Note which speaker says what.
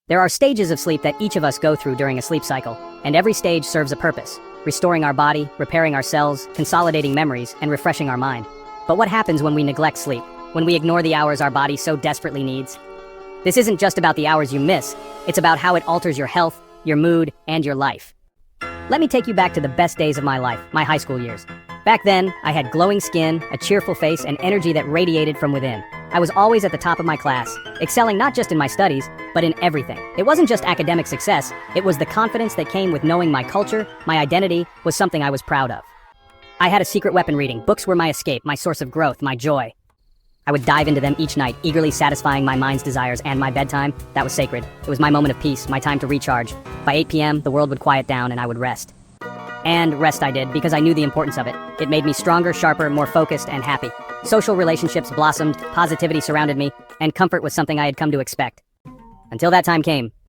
Speaker 1: There are stages of sleep that each of us go through during a sleep cycle, and every stage serves a purpose, restoring our body, repairing our cells, consolidating memories, and refreshing our mind. But what happens when we neglect sleep, when we ignore the hours our body so desperately needs? This isn't just about the hours you miss, it's about how it alters your health, your mood, and your life. Let me take you back to the best days of my life, my high school years. Back then, I had glowing skin, a cheerful face, and energy that radiated from within. I was always at the top of my class, excelling not just in my studies, but in everything. It wasn't just academic success, it was the confidence that came with knowing my culture, my identity, was something I was proud of. I had a secret weapon: reading. Books were my escape, my source of growth, my joy. I would dive into them each night, eagerly satisfying my mind's desires, and my bedtime, that was sacred. It was my moment of peace, my time to recharge. By 8 p.m., the world would quiet down and I would rest. And rest I did, because I knew the importance of it. It made me stronger, sharper, more focused, and happy. Social relationships blossomed, positivity surrounded me, and comfort was something I had come to expect. Until that time came.